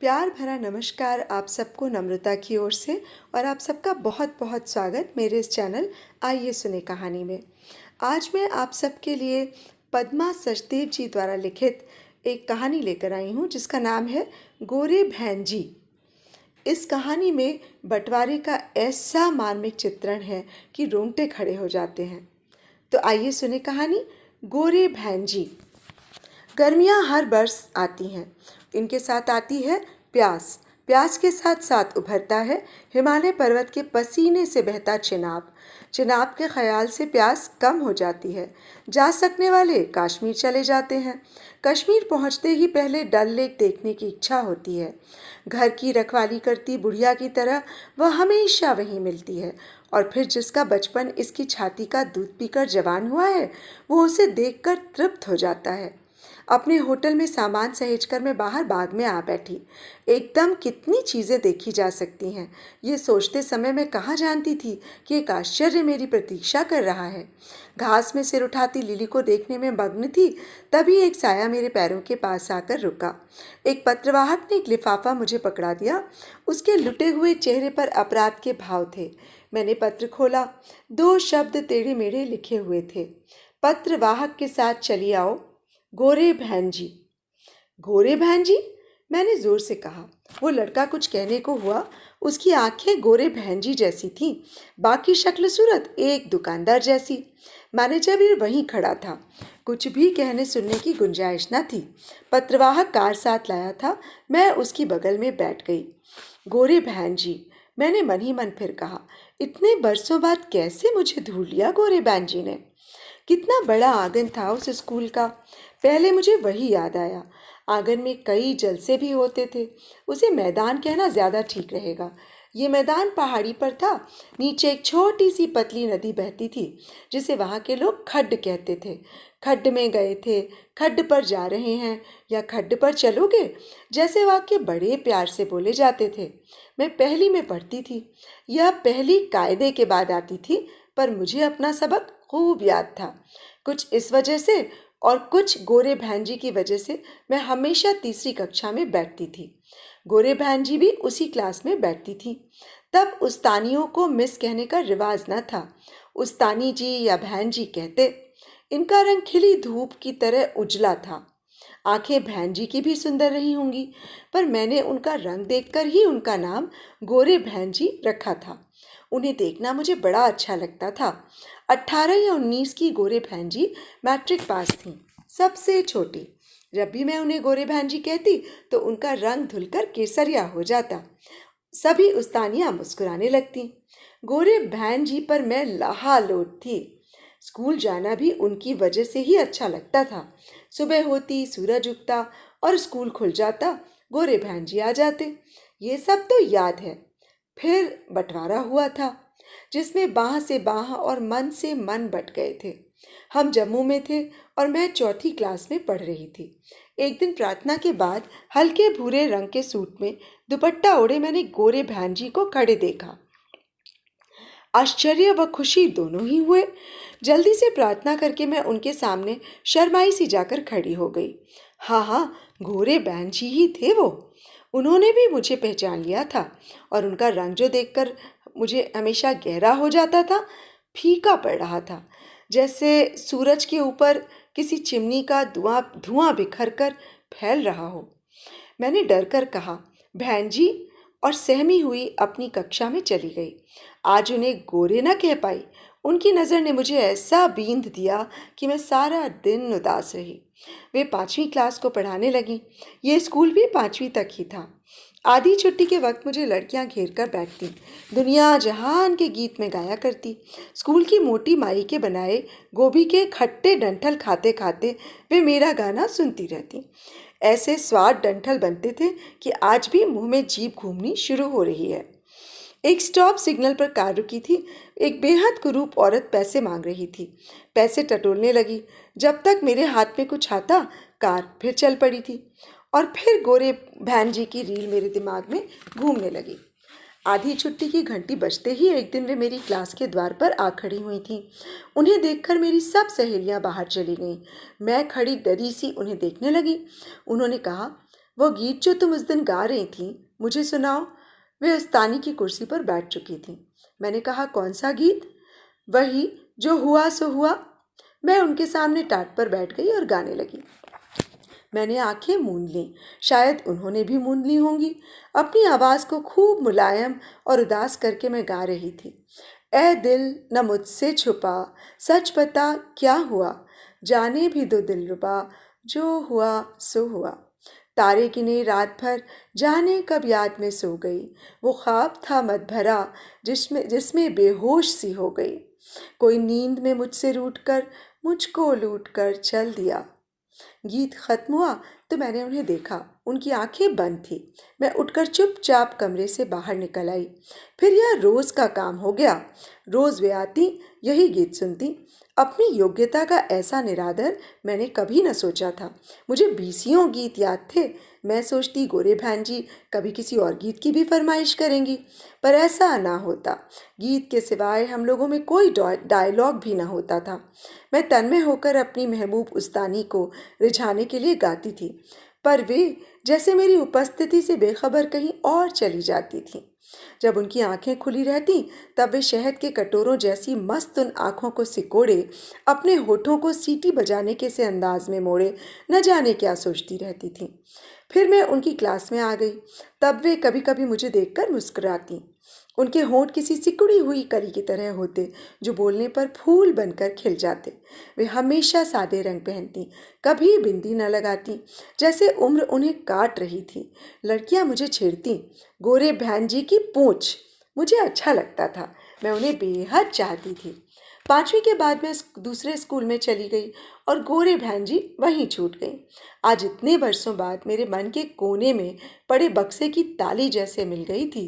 प्यार भरा नमस्कार आप सबको नम्रता की ओर से। और आप सबका बहुत बहुत स्वागत मेरे इस चैनल आइए सुने कहानी में। आज मैं आप सबके लिए पद्मा सचदेव जी द्वारा लिखित एक कहानी लेकर आई हूँ जिसका नाम है गोरे बहन जी। इस कहानी में बंटवारे का ऐसा मार्मिक चित्रण है कि रोंगटे खड़े हो जाते हैं। तो आइए सुने कहानी गोरे बहन जी। गर्मियाँ हर बरस आती हैं। इनके साथ आती है प्यास। प्यास के साथ साथ उभरता है हिमालय पर्वत के पसीने से बहता चिनाब। चिनाब के ख्याल से प्यास कम हो जाती है। जा सकने वाले कश्मीर चले जाते हैं। कश्मीर पहुंचते ही पहले डल लेक देखने की इच्छा होती है। घर की रखवाली करती बुढ़िया की तरह वह हमेशा वहीं मिलती है। और फिर जिसका बचपन इसकी छाती का दूध पीकर जवान हुआ है वो उसे देखकर तृप्त हो जाता है। अपने होटल में सामान सहेजकर मैं बाहर बाग में आ बैठी। एकदम कितनी चीज़ें देखी जा सकती हैं, ये सोचते समय मैं कहाँ जानती थी कि एक आश्चर्य मेरी प्रतीक्षा कर रहा है। घास में सिर उठाती लिली को देखने में मग्न थी, तभी एक साया मेरे पैरों के पास आकर रुका। एक पत्रवाहक ने एक लिफाफा मुझे पकड़ा दिया। उसके लुटे हुए चेहरे पर अपराध के भाव थे। मैंने पत्र खोला। 2 शब्द टेढ़े मेढ़े लिखे हुए थे, पत्रवाहक के साथ चली आओ, गोरे बहन जी। गोरे बहन जी, मैंने जोर से कहा। वो लड़का कुछ कहने को हुआ। उसकी आंखें गोरे बहन जी जैसी थीं, बाकी शक्ल सूरत एक दुकानदार जैसी। मैनेजर भी वहीं खड़ा था। कुछ भी कहने सुनने की गुंजाइश न थी। पत्रवाहक कार साथ लाया था। मैं उसकी बगल में बैठ गई। गोरे बहन जी, मैंने मन ही मन फिर कहा। इतने बरसों बाद कैसे मुझे ढूंढ लिया गोरे बहन जी ने। कितना बड़ा आंगन था उस स्कूल का। पहले मुझे वही याद आया। आंगन में कई जलसे भी होते थे। उसे मैदान कहना ज़्यादा ठीक रहेगा। ये मैदान पहाड़ी पर था। नीचे एक छोटी सी पतली नदी बहती थी जिसे वहाँ के लोग खड्ड कहते थे। खड्ड में गए थे, खड्ड पर जा रहे हैं या खड्ड पर चलोगे, जैसे वाक्य बड़े प्यार से बोले जाते थे। मैं पहली में पढ़ती थी। यह पहली कायदे के बाद आती थी, पर मुझे अपना सबक खूब याद था। कुछ इस वजह से और कुछ गोरे बहन जी की वजह से मैं हमेशा तीसरी कक्षा में बैठती थी। गोरे बहन जी भी उसी क्लास में बैठती थी। तब उस्तानियों को मिस कहने का रिवाज न था। उस्तानी जी या बहन जी कहते। इनका रंग खिली धूप की तरह उजला था। आंखें बहन जी की भी सुंदर रही होंगी, पर मैंने उनका रंग देखकर ही उनका नाम गोरे बहन जी रखा था। उन्हें देखना मुझे बड़ा अच्छा लगता था। 18 या 19 की गोरे बहन जी मैट्रिक पास थीं, सबसे छोटी। जब भी मैं उन्हें गोरे बहन जी कहती तो उनका रंग धुलकर केसरिया हो जाता। सभी उस्तानियां मुस्कुराने लगती। गोरे बहन जी पर मैं लहालोट थी। स्कूल जाना भी उनकी वजह से ही अच्छा लगता था। सुबह होती, सूरज उगता और स्कूल खुल जाता, गोरे बहन जी आ जाते। ये सब तो याद है। फिर बंटवारा हुआ था जिसमें बाह से बाह और मन से मन बट गए थे। हम जम्मू में थे और मैं चौथी क्लास में पढ़ रही थी। एक दिन प्रार्थना के बाद हल्के भूरे रंग के सूट में दुपट्टा ओढ़े मैंने गोरे बहन जी को खड़े देखा। आश्चर्य व खुशी दोनों ही हुए। जल्दी से प्रार्थना करके मैं उनके सामने शर्माई सी जाकर खड़ी हो गई। हाँ हाँ, गोरे बहन जी ही थे वो। उन्होंने भी मुझे पहचान लिया था और उनका रंग जो देखकर मुझे हमेशा गहरा हो जाता था, फीका पड़ रहा था, जैसे सूरज के ऊपर किसी चिमनी का धुआं धुआं बिखर कर फैल रहा हो। मैंने डर कर कहा, बहन जी, और सहमी हुई अपनी कक्षा में चली गई। आज उन्हें गोरे न कह पाई। उनकी नज़र ने मुझे ऐसा बींध दिया कि मैं सारा दिन उदास रही। वे 5वीं क्लास को पढ़ाने लगी। ये स्कूल भी 5वीं तक ही था। आधी छुट्टी के वक्त मुझे लड़कियां घेर कर बैठती, दुनिया जहान के गीत में गाया करती। स्कूल की मोटी माई के बनाए गोभी के खट्टे डंठल खाते खाते वे मेरा गाना सुनती रहती। ऐसे स्वाद डंठल बनते थे कि आज भी मुंह में जीभ घूमनी शुरू हो रही है। एक स्टॉप सिग्नल पर कार रुकी थी। एक बेहद कुरूप औरत पैसे मांग रही थी। पैसे टटोलने लगी। जब तक मेरे हाथ में कुछ आता, कार फिर चल पड़ी थी और फिर गोरे बहन जी की रील मेरे दिमाग में घूमने लगी। आधी छुट्टी की घंटी बजते ही एक दिन वे मेरी क्लास के द्वार पर आ खड़ी हुई थीं। उन्हें देखकर मेरी सब सहेलियां बाहर चली गईं। मैं खड़ी डरी सी उन्हें देखने लगी। उन्होंने कहा, वो गीत जो तुम उस दिन गा रही थी, मुझे सुनाओ। वे उस्तानी की कुर्सी पर बैठ चुकी थीं। मैंने कहा, कौन सा गीत? वही जो हुआ सो हुआ। मैं उनके सामने टाट पर बैठ गई और गाने लगी। मैंने आंखें मूंद लीं। शायद उन्होंने भी मूंद ली होंगी। अपनी आवाज़ को खूब मुलायम और उदास करके मैं गा रही थी। ए दिल न मुझसे छुपा, सच बता क्या हुआ, जाने भी दो दिलरुबा, जो हुआ सो हुआ। तारे गिने रात भर, जाने कब याद में सो गई। वो ख्वाब था मत भरा, जिसमें बेहोश सी हो गई। कोई नींद में मुझसे रूठकर मुझको लूट कर चल दिया। गीत खत्म हुआ तो मैंने उन्हें देखा। उनकी आंखें बंद थी। मैं उठकर चुपचाप कमरे से बाहर निकल आई। फिर यह रोज का काम हो गया। रोज वे आती, यही गीत सुनती। अपनी योग्यता का ऐसा निरादर मैंने कभी न सोचा था। मुझे बीसियों गीत याद थे। मैं सोचती गोरे बहन जी कभी किसी और गीत की भी फरमाइश करेंगी, पर ऐसा ना होता। गीत के सिवाय हम लोगों में कोई डायलॉग भी ना होता था। मैं तन्मय होकर अपनी महबूब उस्तानी को रिझाने के लिए गाती थी, पर वे जैसे मेरी उपस्थिति से बेखबर कहीं और चली जाती थीं। जब उनकी आंखें खुली रहती तब वे शहद के कटोरों जैसी मस्त उन आंखों को सिकोड़े, अपने होठों को सीटी बजाने के से अंदाज में मोड़े न जाने क्या सोचती रहती थीं। फिर मैं उनकी क्लास में आ गई। तब वे कभी कभी मुझे देखकर मुस्कुराती। उनके होंठ किसी सिकुड़ी हुई कली की तरह होते जो बोलने पर फूल बनकर खिल जाते। वे हमेशा सादे रंग पहनती, कभी बिंदी न लगाती, जैसे उम्र उन्हें काट रही थी। लड़कियां मुझे छेड़ती, गोरे बहन जी की पूंछ। मुझे अच्छा लगता था। मैं उन्हें बेहद चाहती थी। 5वीं के बाद मैं दूसरे स्कूल में चली गई और गोरे बहन जी वहीं छूट गई। आज इतने वर्षों बाद मेरे मन के कोने में पड़े बक्से की ताली जैसे मिल गई थी।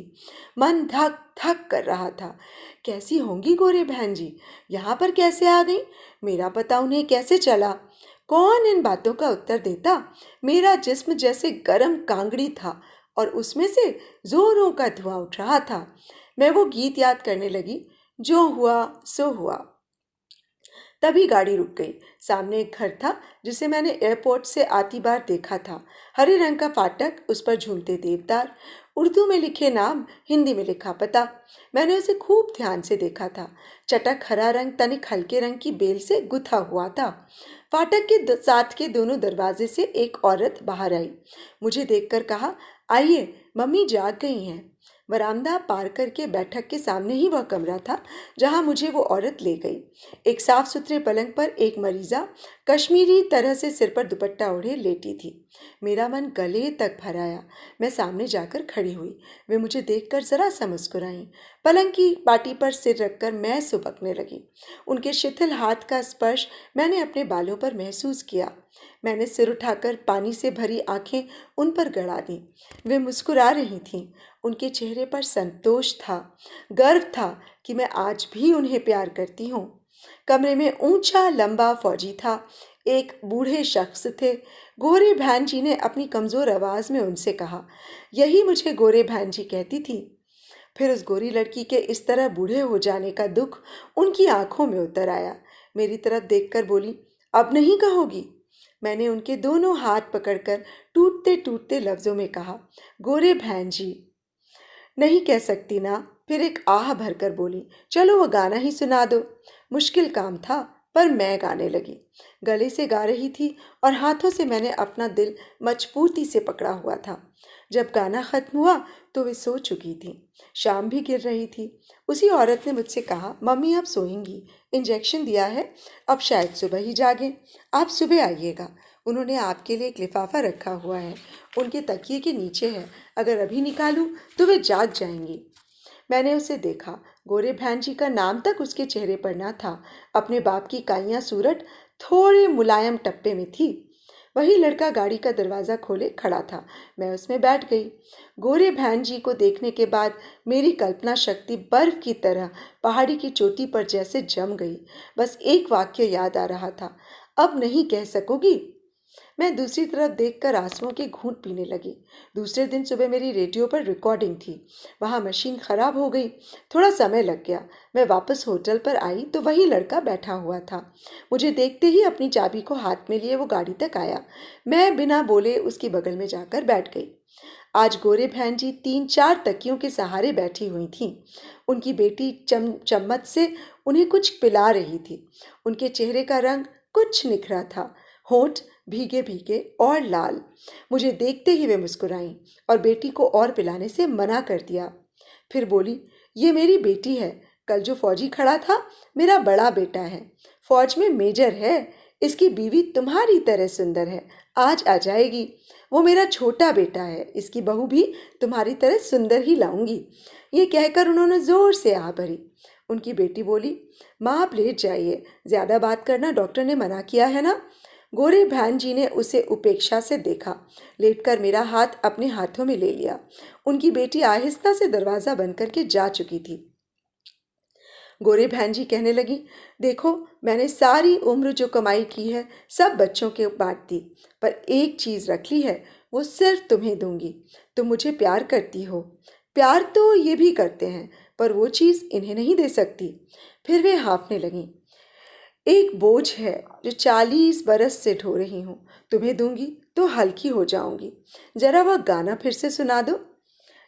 मन धक धक कर रहा था। कैसी होंगी गोरे बहन जी? यहाँ पर कैसे आ गई? मेरा पता उन्हें कैसे चला? कौन इन बातों का उत्तर देता? मेरा जिस्म जैसे गर्म कांगड़ी था और उसमें से जोरों का धुआं उठ रहा था। मैं वो गीत याद करने लगी, जो हुआ सो हुआ। तभी गाड़ी रुक गई। सामने एक घर था जिसे मैंने एयरपोर्ट से आती बार देखा था। हरे रंग का फाटक, उस पर झूलते देवदार, उर्दू में लिखे नाम, हिंदी में लिखा पता। मैंने उसे खूब ध्यान से देखा था। चटक हरा रंग तनिक हल्के रंग की बेल से गुथा हुआ था। फाटक के साथ के दोनों दरवाजे से एक औरत बाहर आई। मुझे देखकर कहा, आइए, मम्मी जाग गई हैं। बरामदा पार करके बैठक के सामने ही वह कमरा था जहां मुझे वो औरत ले गई। एक साफ सुथरे पलंग पर एक मरीजा कश्मीरी तरह से सिर पर दुपट्टा ओढ़े लेटी थी। मेरा मन गले तक भर आया। मैं सामने जाकर खड़ी हुई। वे मुझे देखकर जरा सा मुस्कुराईं। पलंग की पाटी पर सिर रखकर मैं सुबकने लगी। उनके शिथिल हाथ का स्पर्श मैंने अपने बालों पर महसूस किया। मैंने सिर उठाकर पानी से भरी आंखें उन पर गड़ा दी। वे मुस्कुरा रही थीं। उनके चेहरे पर संतोष था, गर्व था कि मैं आज भी उन्हें प्यार करती हूँ। कमरे में ऊंचा लंबा फौजी था। एक बूढ़े शख्स थे। गोरे बहन जी ने अपनी कमजोर आवाज में उनसे कहा, यही मुझे गोरे बहन जी कहती थी। फिर उस गोरी लड़की के इस तरह बूढ़े हो जाने का दुख उनकी आंखों में उतर आया। मेरी तरफ देखकर बोली, अब नहीं कहोगी? मैंने उनके दोनों हाथ पकड़कर टूटते टूटते लफ्जों में कहा, गोरे बहन जी। नहीं कह सकती ना। फिर एक आह भरकर बोली, चलो वो गाना ही सुना दो। मुश्किल काम था, पर मैं गाने लगी। गले से गा रही थी और हाथों से मैंने अपना दिल मजबूती से पकड़ा हुआ था। जब गाना खत्म हुआ तो वे सो चुकी थी। शाम भी गिर रही थी। उसी औरत ने मुझसे कहा, मम्मी आप सोएंगी, इंजेक्शन दिया है, अब शायद सुबह ही जागें। आप सुबह आइएगा। उन्होंने आपके लिए एक लिफाफा रखा हुआ है, उनके तकिए के नीचे है। अगर अभी निकालूं तो वे जाग जाएंगी। मैंने उसे देखा। गोरे बहन जी का नाम तक उसके चेहरे पर ना था। अपने बाप की काइयां सूरत थोड़े मुलायम टप्पे में थी। वही लड़का गाड़ी का दरवाज़ा खोले खड़ा था। मैं उसमें बैठ गई। गोरे बहन जी को देखने के बाद मेरी कल्पना शक्ति बर्फ की तरह पहाड़ी की चोटी पर जैसे जम गई। बस एक वाक्य याद आ रहा था, अब नहीं कह सकोगी? मैं दूसरी तरफ देखकर आंसुओं के घूंट पीने लगी। दूसरे दिन सुबह मेरी रेडियो पर रिकॉर्डिंग थी। वहाँ मशीन खराब हो गई। थोड़ा समय लग गया। मैं वापस होटल पर आई तो वही लड़का बैठा हुआ था। मुझे देखते ही अपनी चाबी को हाथ में लिए वो गाड़ी तक आया। मैं बिना बोले उसकी बगल में जाकर बैठ गई। आज गोरे बहन जी 3-4 तकियों के सहारे बैठी हुई थीं। उनकी बेटी चम्मच से उन्हें कुछ पिला रही थी। उनके चेहरे का रंग कुछ निखरा था, होंठ भीगे भीगे और लाल। मुझे देखते ही वे मुस्कुराईं और बेटी को और पिलाने से मना कर दिया। फिर बोली, ये मेरी बेटी है। कल जो फौजी खड़ा था मेरा बड़ा बेटा है, फौज में मेजर है। इसकी बीवी तुम्हारी तरह सुंदर है, आज आ जाएगी। वो मेरा छोटा बेटा है, इसकी बहू भी तुम्हारी तरह सुंदर ही लाऊंगी। ये कहकर उन्होंने जोर से आह भरी। उनकी बेटी बोली, माँ आप लेट जाइए, ज्यादा बात करना डॉक्टर ने मना किया है ना। गोरे बहन जी ने उसे उपेक्षा से देखा, लेटकर मेरा हाथ अपने हाथों में ले लिया। उनकी बेटी आहिस्ता से दरवाजा बंद करके जा चुकी थी। गोरे बहन जी कहने लगी, देखो मैंने सारी उम्र जो कमाई की है सब बच्चों के बांट दी, पर एक चीज़ रख ली है, वो सिर्फ तुम्हें दूंगी। तुम मुझे प्यार करती हो। प्यार तो ये भी करते हैं, पर वो चीज़ इन्हें नहीं दे सकती। फिर वे हाँफने लगीं। एक बोझ है जो 40 बरस से ढो रही हूँ, तुम्हें दूंगी तो हल्की हो जाऊंगी। जरा वह गाना फिर से सुना दो।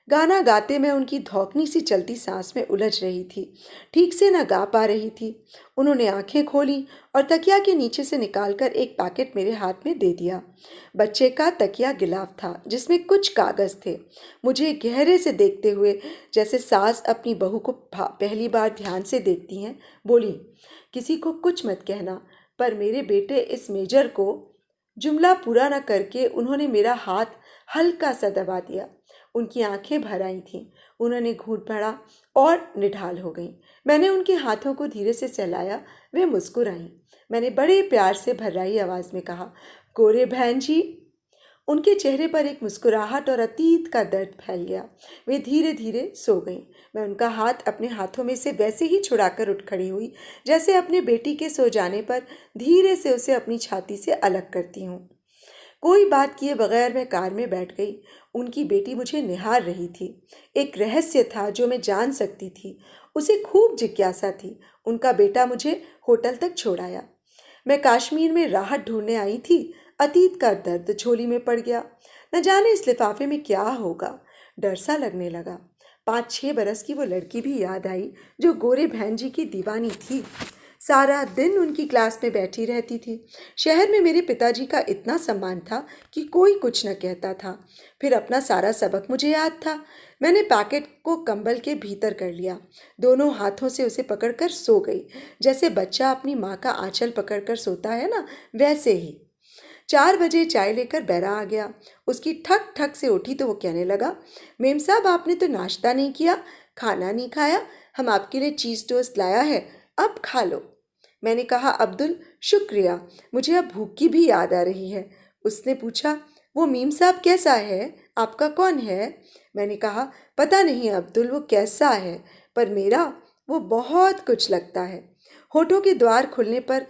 गाना गाते मैं उनकी धौकनी सी चलती सांस में उलझ रही थी, ठीक से न गा पा रही थी। उन्होंने आंखें खोली और तकिया के नीचे से निकालकर एक पैकेट मेरे हाथ में दे दिया। बच्चे का तकिया गिलाफ था जिसमें कुछ कागज़ थे। मुझे गहरे से देखते हुए, जैसे सास अपनी बहू को पहली बार ध्यान से देखती हैं, बोली, किसी को कुछ मत कहना, पर मेरे बेटे इस मेजर को। जुमला पूरा न करके उन्होंने मेरा हाथ हल्का सा दबा दिया। उनकी आंखें भर आई थीं। उन्होंने घूंट भरा और निढाल हो गईं। मैंने उनके हाथों को धीरे से सहलाया। वे मुस्कुराईं। मैंने बड़े प्यार से भर्राई आवाज में कहा, गोरे बहन जी। उनके चेहरे पर एक मुस्कुराहट और अतीत का दर्द फैल गया। वे धीरे धीरे सो गईं। मैं उनका हाथ अपने हाथों में से वैसे ही छुड़ाकर उठ खड़ी हुई जैसे अपने बेटी के सो जाने पर धीरे से उसे अपनी छाती से अलग करती हूँ। कोई बात किए बगैर मैं कार में बैठ गई। उनकी बेटी मुझे निहार रही थी। एक रहस्य था जो मैं जान सकती थी। उसे खूब जिज्ञासा थी। उनका बेटा मुझे होटल तक छोड़ाया। मैं कश्मीर में राहत ढूंढने आई थी। अतीत का दर्द झोली में पड़ गया। न जाने इस लिफाफे में क्या होगा। डर सा लगने लगा। 5-6 बरस की वो लड़की भी याद आई जो गोरे बहन जी की दीवानी थी। सारा दिन उनकी क्लास में बैठी रहती थी। शहर में मेरे पिताजी का इतना सम्मान था कि कोई कुछ न कहता था। फिर अपना सारा सबक मुझे याद था। मैंने पैकेट को कंबल के भीतर कर लिया। दोनों हाथों से उसे पकड़कर सो गई, जैसे बच्चा अपनी माँ का आंचल पकड़कर सोता है ना, वैसे ही। 4 बजे चाय लेकर बैरा आ गया। उसकी ठक ठक से उठी तो वो कहने लगा, मेम साहब आपने तो नाश्ता नहीं किया, खाना नहीं खाया। हम आपके लिए चीज़ टोस्ट लाया है, अब खा लो। मैंने कहा, अब्दुल शुक्रिया, मुझे अब भूख की भी याद आ रही है। उसने पूछा, वो मीम साहब कैसा है, आपका कौन है? मैंने कहा, पता नहीं अब्दुल वो कैसा है, पर मेरा वो बहुत कुछ लगता है। होठों के द्वार खुलने पर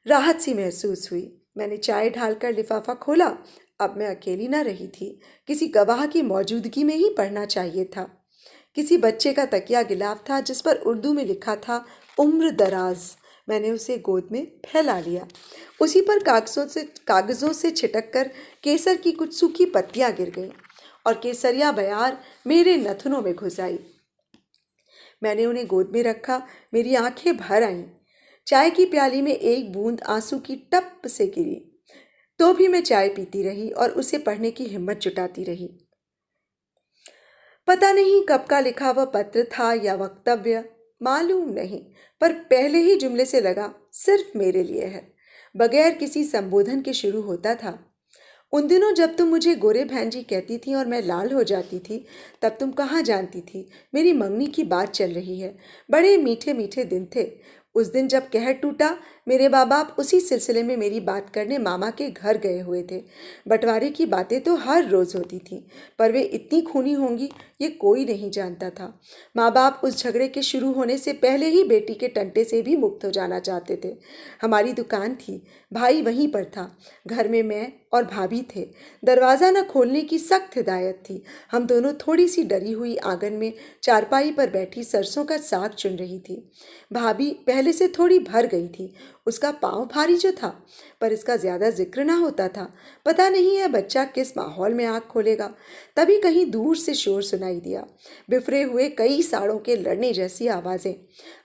राहत सी महसूस हुई। मैंने चाय ढालकर लिफाफा खोला। अब मैं अकेली ना रही थी। किसी गवाह की मौजूदगी में ही पढ़ना चाहिए था। किसी बच्चे का तकिया गिलाफ था जिस पर उर्दू में लिखा था, उम्र दराज। मैंने उसे गोद में फैला लिया। उसी पर कागज़ों से छिटक कर केसर की कुछ सूखी पत्तियां गिर गईं और केसरिया बयार मेरे नथुनों में घुस आई। मैंने उन्हें गोद में रखा। मेरी आंखें भर आईं। चाय की प्याली में एक बूंद आंसू की टप से गिरी, तो भी मैं चाय पीती रही और उसे पढ़ने की हिम्मत जुटाती रही। पता नहीं कब का लिखा वह पत्र था या वक्तव्य, मालूम नहीं, पर पहले ही जुमले से लगा सिर्फ मेरे लिए है, बगैर किसी संबोधन के शुरू होता था। उन दिनों जब तुम मुझे गोरे बहन जी कहती थी और मैं लाल हो जाती थी, तब तुम कहाँ जानती थी मेरी मंगनी की बात चल रही है। बड़े मीठे मीठे दिन थे। उस दिन जब कहर टूटा, मेरे माँ बाप उसी सिलसिले में मेरी बात करने मामा के घर गए हुए थे। बंटवारे की बातें तो हर रोज़ होती थीं, पर वे इतनी खूनी होंगी ये कोई नहीं जानता था। माँ बाप उस झगड़े के शुरू होने से पहले ही बेटी के टंटे से भी मुक्त हो जाना चाहते थे। हमारी दुकान थी, भाई वहीं पर था, घर में मैं और भाभी थे। दरवाज़ा न खोलने की सख्त हिदायत थी। हम दोनों थोड़ी सी डरी हुई आंगन में चारपाई पर बैठी सरसों का साग चुन रही थी। भाभी पहले से थोड़ी भर गई थी, उसका पाँव भारी जो था, पर इसका ज़्यादा जिक्र ना होता था। पता नहीं यह बच्चा किस माहौल में आँख खोलेगा। तभी कहीं दूर से शोर सुनाई दिया, बिफरे हुए कई साड़ों के लड़ने जैसी आवाज़ें।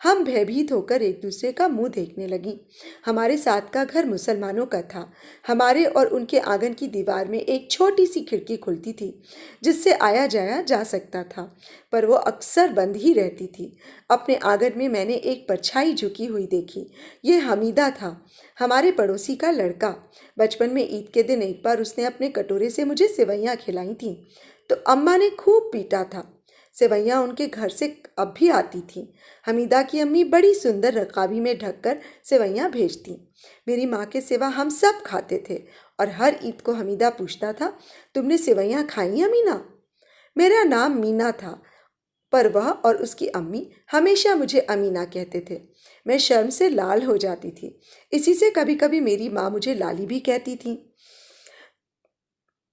हम भयभीत होकर एक दूसरे का मुंह देखने लगी। हमारे साथ का घर मुसलमानों का था। हमारे और उनके आंगन की दीवार में एक छोटी सी खिड़की खुलती थी, जिससे आया जाया जा सकता था, पर वो अक्सर बंद ही रहती थी। अपने आंगन में मैंने एक परछाई झुकी हुई देखी। ये हमीदा था, हमारे पड़ोसी का लड़का। बचपन में ईद के दिन एक बार उसने अपने कटोरे से मुझे सेवइयाँ खिलाई थीं, तो अम्मा ने खूब पीटा था। सेवइयाँ उनके घर से अब भी आती थीं। हमीदा की अम्मी बड़ी सुंदर रकाबी में ढककर सेवइयाँ भेजती। मेरी माँ के सिवा हम सब खाते थे, और हर ईद को हमीदा पूछता था, तुमने सेवइयाँ खाई अमीना? मेरा नाम मीना था, पर वह और उसकी अम्मी हमेशा मुझे अमीना कहते थे। मैं शर्म से लाल हो जाती थी। इसी से कभी कभी मेरी माँ मुझे लाली भी कहती थी।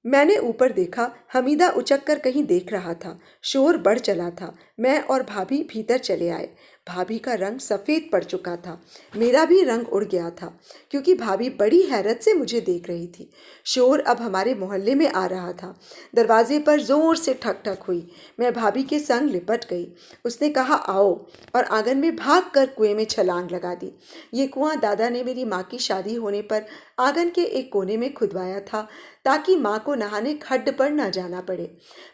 मैंने ऊपर देखा, हमीदा उचक कर कहीं देख रहा था। शोर बढ़ चला था। मैं और भाभी भीतर चले आए। भाभी का रंग सफ़ेद पड़ चुका था। मेरा भी रंग उड़ गया था, क्योंकि भाभी बड़ी हैरत से मुझे देख रही थी। शोर अब हमारे मोहल्ले में आ रहा था। दरवाजे पर ज़ोर से ठक ठक हुई। मैं भाभी के संग लिपट गई। उसने कहा आओ, और आंगन में भाग कर कुएं में छलांग लगा दी। ये कुआं दादा ने मेरी माँ की शादी होने पर आंगन के एक कोने में खुदवाया था, ताकि माँ को नहाने खड्ड पर न जाना पड़े।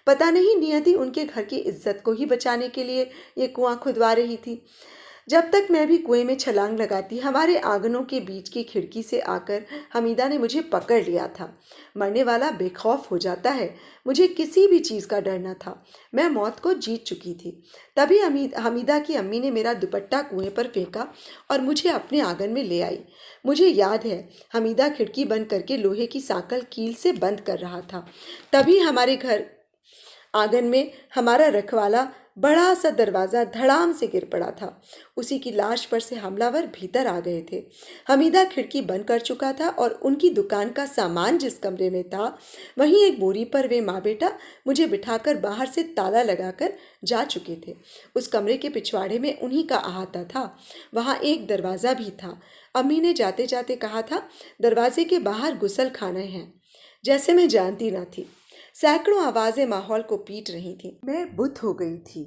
पता नहीं नियति उनके घर की इज्जत को ही बचाने के लिए ये कुआं खुदवा रही थी। जब तक मैं भी कुएं में छलांग लगाती, हमारे आंगनों के बीच की खिड़की से आकर हमीदा ने मुझे पकड़ लिया था। मरने वाला बेखौफ हो जाता है। मुझे किसी भी चीज़ का डर न था। मैं मौत को जीत चुकी थी। तभी हमीदा की अम्मी ने मेरा दुपट्टा कुएं पर फेंका और मुझे अपने आंगन में ले आई। मुझे याद है, हमीदा खिड़की बंद करके लोहे की सांकल कील से बंद कर रहा था। तभी हमारे घर आंगन में हमारा रखवाला बड़ा सा दरवाज़ा धड़ाम से गिर पड़ा था। उसी की लाश पर से हमलावर भीतर आ गए थे। हमीदा खिड़की बंद कर चुका था, और उनकी दुकान का सामान जिस कमरे में था, वहीं एक बोरी पर वे माँ बेटा मुझे बिठाकर बाहर से ताला लगाकर जा चुके थे। उस कमरे के पिछवाड़े में उन्हीं का अहाता था। वहाँ एक दरवाज़ा भी था। अम्मी ने जाते जाते कहा था, दरवाजे के बाहर गुसल खाने हैं। जैसे मैं जानती ना थी। सैकड़ों आवाजें माहौल को पीट रही थीं। मैं बुत हो गई थी।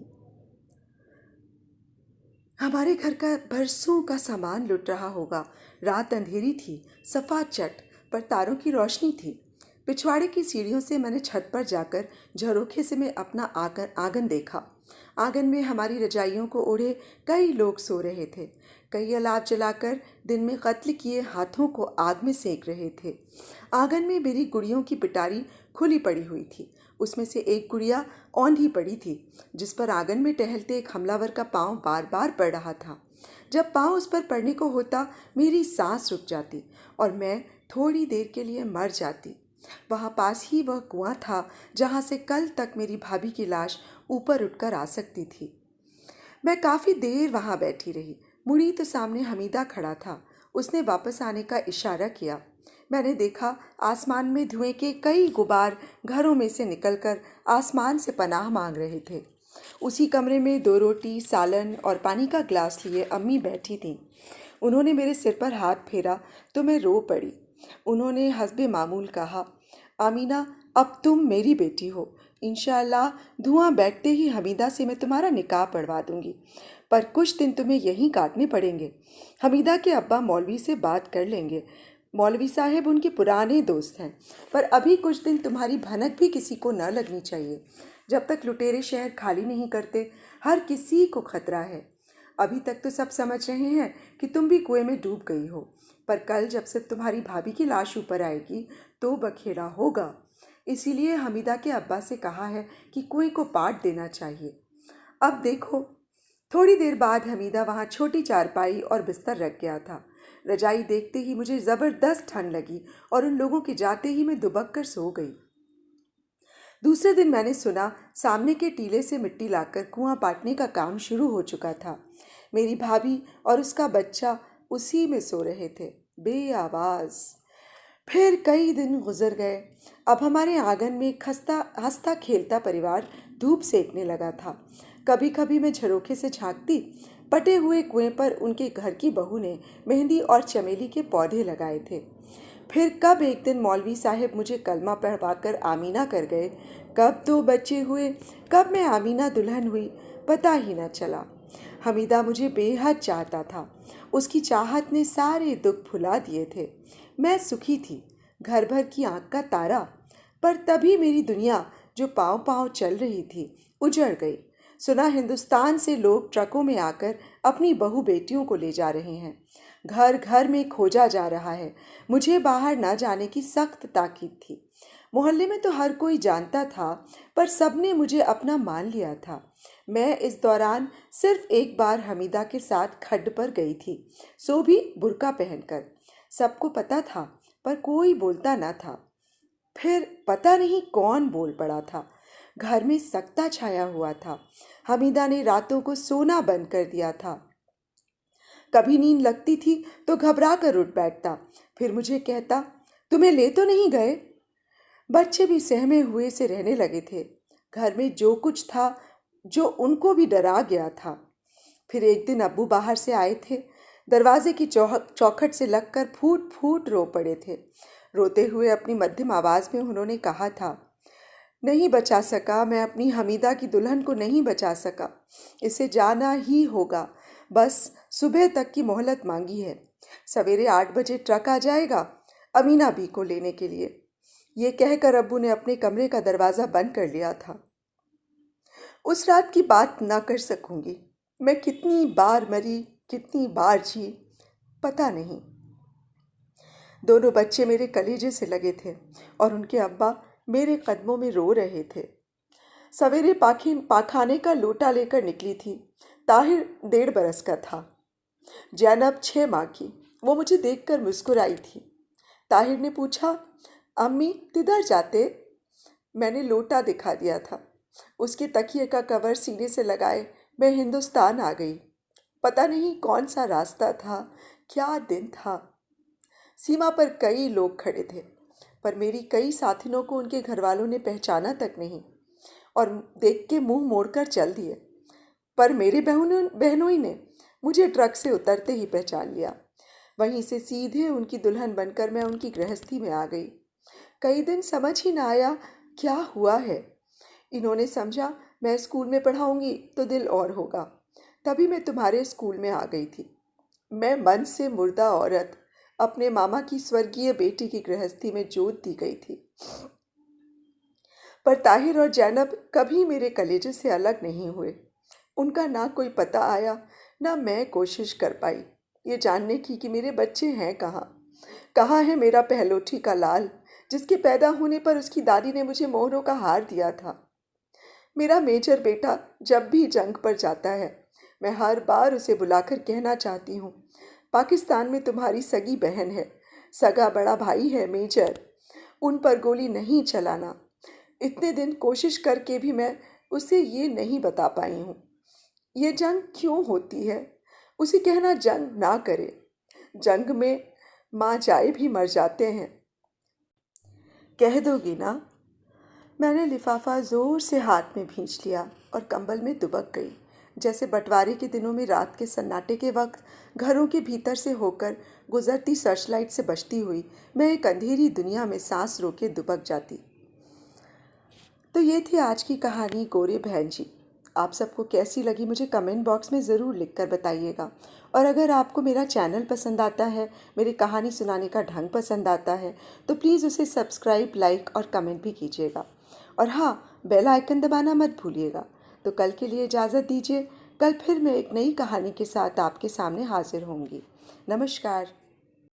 हमारे घर का बरसों का सामान लुट रहा होगा। रात अंधेरी थी, सफा चट, पर तारों की रोशनी थी। पिछवाड़े की सीढ़ियों से मैंने छत पर जाकर झरोखे से मैं अपना आंगन देखा। आंगन में हमारी रजाइयों को ओढ़े कई लोग सो रहे थे। कई अलाव जलाकर दिन में कत्ल किए हाथों को आग में सेक रहे थे। आंगन में मेरी गुड़ियों की पिटारी खुली पड़ी हुई थी। उसमें से एक गुड़िया औंधी पड़ी थी, जिस पर आंगन में टहलते एक हमलावर का पांव बार बार पड़ रहा था। जब पांव उस पर पड़ने को होता, मेरी सांस रुक जाती और मैं थोड़ी देर के लिए मर जाती। वहाँ पास ही वह कुआं था, जहाँ से कल तक मेरी भाभी की लाश ऊपर उठकर आ सकती थी। मैं काफ़ी देर वहाँ बैठी रही। मुड़ी तो सामने हमीदा खड़ा था। उसने वापस आने का इशारा किया। मैंने देखा, आसमान में धुएं के कई गुबार घरों में से निकलकर आसमान से पनाह मांग रहे थे। उसी कमरे में 2 रोटी, सालन और पानी का ग्लास लिए अम्मी बैठी थीं। उन्होंने मेरे सिर पर हाथ फेरा तो मैं रो पड़ी। उन्होंने हस्बे मामूल कहा, आमीना, अब तुम मेरी बेटी हो। इंशाअल्लाह धुआं बैठते ही हमीदा से मैं तुम्हारा निकाह पढ़वा दूंगी, पर कुछ दिन तुम्हें यहीं काटने पड़ेंगे। हमीदा के अब्बा मौलवी से बात कर लेंगे। मौलवी साहब उनके पुराने दोस्त हैं, पर अभी कुछ दिन तुम्हारी भनक भी किसी को न लगनी चाहिए। जब तक लुटेरे शहर खाली नहीं करते, हर किसी को खतरा है। अभी तक तो सब समझ रहे हैं कि तुम भी कुएं में डूब गई हो, पर कल जब से तुम्हारी भाभी की लाश ऊपर आएगी तो बखेड़ा होगा। इसीलिए हमीदा के अब्बा से कहा है कि कुएं को पाट देना चाहिए। अब देखो। थोड़ी देर बाद हमीदा वहाँ छोटी चारपाई और बिस्तर रख गया था। रजाई देखते ही मुझे ज़बरदस्त ठंड लगी और उन लोगों के जाते ही मैं दुबक कर सो गई। दूसरे दिन मैंने सुना सामने के टीले से मिट्टी लाकर कुआं पाटने का काम शुरू हो चुका था। मेरी भाभी और उसका बच्चा उसी में सो रहे थे, बेआवाज़। फिर कई दिन गुजर गए। अब हमारे आंगन में एक हंसता खेलता परिवार धूप सेकने लगा था। कभी कभी मैं झरोखे से झांकती। पटे हुए कुएं पर उनके घर की बहू ने मेहंदी और चमेली के पौधे लगाए थे। फिर कब एक दिन मौलवी साहब मुझे कलमा पढ़वाकर आमीना कर गए। कब 2 बच्चे हुए, कब मैं आमीना दुल्हन हुई, पता ही न चला। हमीदा मुझे बेहद चाहता था। उसकी चाहत ने सारे दुख भुला दिए थे। मैं सुखी थी, घर भर की आंख का तारा। पर तभी मेरी दुनिया जो पाँव पाँव चल रही थी उजड़ गई। सुना हिंदुस्तान से लोग ट्रकों में आकर अपनी बहू बेटियों को ले जा रहे हैं। घर घर में खोजा जा रहा है। मुझे बाहर न जाने की सख्त ताकीद थी। मोहल्ले में तो हर कोई जानता था, पर सबने मुझे अपना मान लिया था। मैं इस दौरान सिर्फ एक बार हमीदा के साथ खड्ड पर गई थी, सो भी बुर्का पहनकर। सबको पता था, पर कोई बोलता न था। फिर पता नहीं कौन बोल पड़ा था। घर में सख्ता छाया हुआ था। हमीदा ने रातों को सोना बंद कर दिया था। कभी नींद लगती थी तो घबरा कर उठ बैठता। फिर मुझे कहता, तुम्हें ले तो नहीं गए? बच्चे भी सहमे हुए से रहने लगे थे। घर में जो कुछ था, जो उनको भी डरा गया था। फिर एक दिन अब्बू बाहर से आए थे। दरवाजे की चौखट से लगकर फूट फूट रो पड़े थे। रोते हुए अपनी मध्यम आवाज़ में उन्होंने कहा था, नहीं बचा सका, मैं अपनी हमीदा की दुल्हन को नहीं बचा सका। इसे जाना ही होगा। बस सुबह तक की मोहलत मांगी है। सवेरे 8 बजे ट्रक आ जाएगा अमीना बी को लेने के लिए। ये कहकर अब्बू ने अपने कमरे का दरवाज़ा बंद कर लिया था। उस रात की बात ना कर सकूंगी। मैं कितनी बार मरी, कितनी बार जी, पता नहीं। दोनों बच्चे मेरे कलेजे से लगे थे और उनके अब्बा मेरे कदमों में रो रहे थे। सवेरे पाखाने का लोटा लेकर निकली थी। ताहिर 1.5 बरस का था, जैनब 6 माह की। वो मुझे देखकर मुस्कुराई थी। ताहिर ने पूछा, अम्मी किधर जाते? मैंने लोटा दिखा दिया था। उसके तकिए का कवर सीने से लगाए मैं हिंदुस्तान आ गई। पता नहीं कौन सा रास्ता था, क्या दिन था। सीमा पर कई लोग खड़े थे, पर मेरी कई साथियों को उनके घर वालों ने पहचाना तक नहीं और देख के मुंह मोड़कर चल दिए। पर मेरे बहनोई ने मुझे ट्रक से उतरते ही पहचान लिया। वहीं से सीधे उनकी दुल्हन बनकर मैं उनकी गृहस्थी में आ गई। कई दिन समझ ही ना आया क्या हुआ है। इन्होंने समझा मैं स्कूल में पढ़ाऊंगी तो दिल और होगा। तभी मैं तुम्हारे स्कूल में आ गई थी। मैं मन से मुर्दा औरत अपने मामा की स्वर्गीय बेटी की गृहस्थी में जोत दी गई थी। पर ताहिर और जैनब कभी मेरे कलेजे से अलग नहीं हुए। उनका ना कोई पता आया, ना मैं कोशिश कर पाई ये जानने की कि मेरे बच्चे हैं कहाँ। कहाँ है मेरा पहलोठी का लाल, जिसके पैदा होने पर उसकी दादी ने मुझे मोहरों का हार दिया था। मेरा मेजर बेटा जब भी जंग पर जाता है, मैं हर बार उसे बुलाकर कहना चाहती हूँ, पाकिस्तान में तुम्हारी सगी बहन है, सगा बड़ा भाई है मेजर, उन पर गोली नहीं चलाना। इतने दिन कोशिश करके भी मैं उसे ये नहीं बता पाई हूँ ये जंग क्यों होती है। उसे कहना जंग ना करे। जंग में माँ जाए भी मर जाते हैं। कह दोगी ना? मैंने लिफाफा जोर से हाथ में भींच लिया और कंबल में दुबक गई। जैसे बंटवारे के दिनों में रात के सन्नाटे के वक्त घरों के भीतर से होकर गुजरती सर्चलाइट से बचती हुई मैं एक अंधेरी दुनिया में सांस रोके दुबक जाती। तो ये थी आज की कहानी गोरे बहन जी। आप सबको कैसी लगी मुझे कमेंट बॉक्स में ज़रूर लिखकर बताइएगा। और अगर आपको मेरा चैनल पसंद आता है, मेरी कहानी सुनाने का ढंग पसंद आता है, तो प्लीज़ उसे सब्सक्राइब, लाइक और कमेंट भी कीजिएगा। और हाँ, बेल आइकन दबाना मत भूलिएगा। तो कल के लिए इजाज़त दीजिए। कल फिर मैं एक नई कहानी के साथ आपके सामने हाजिर होंगी। नमस्कार।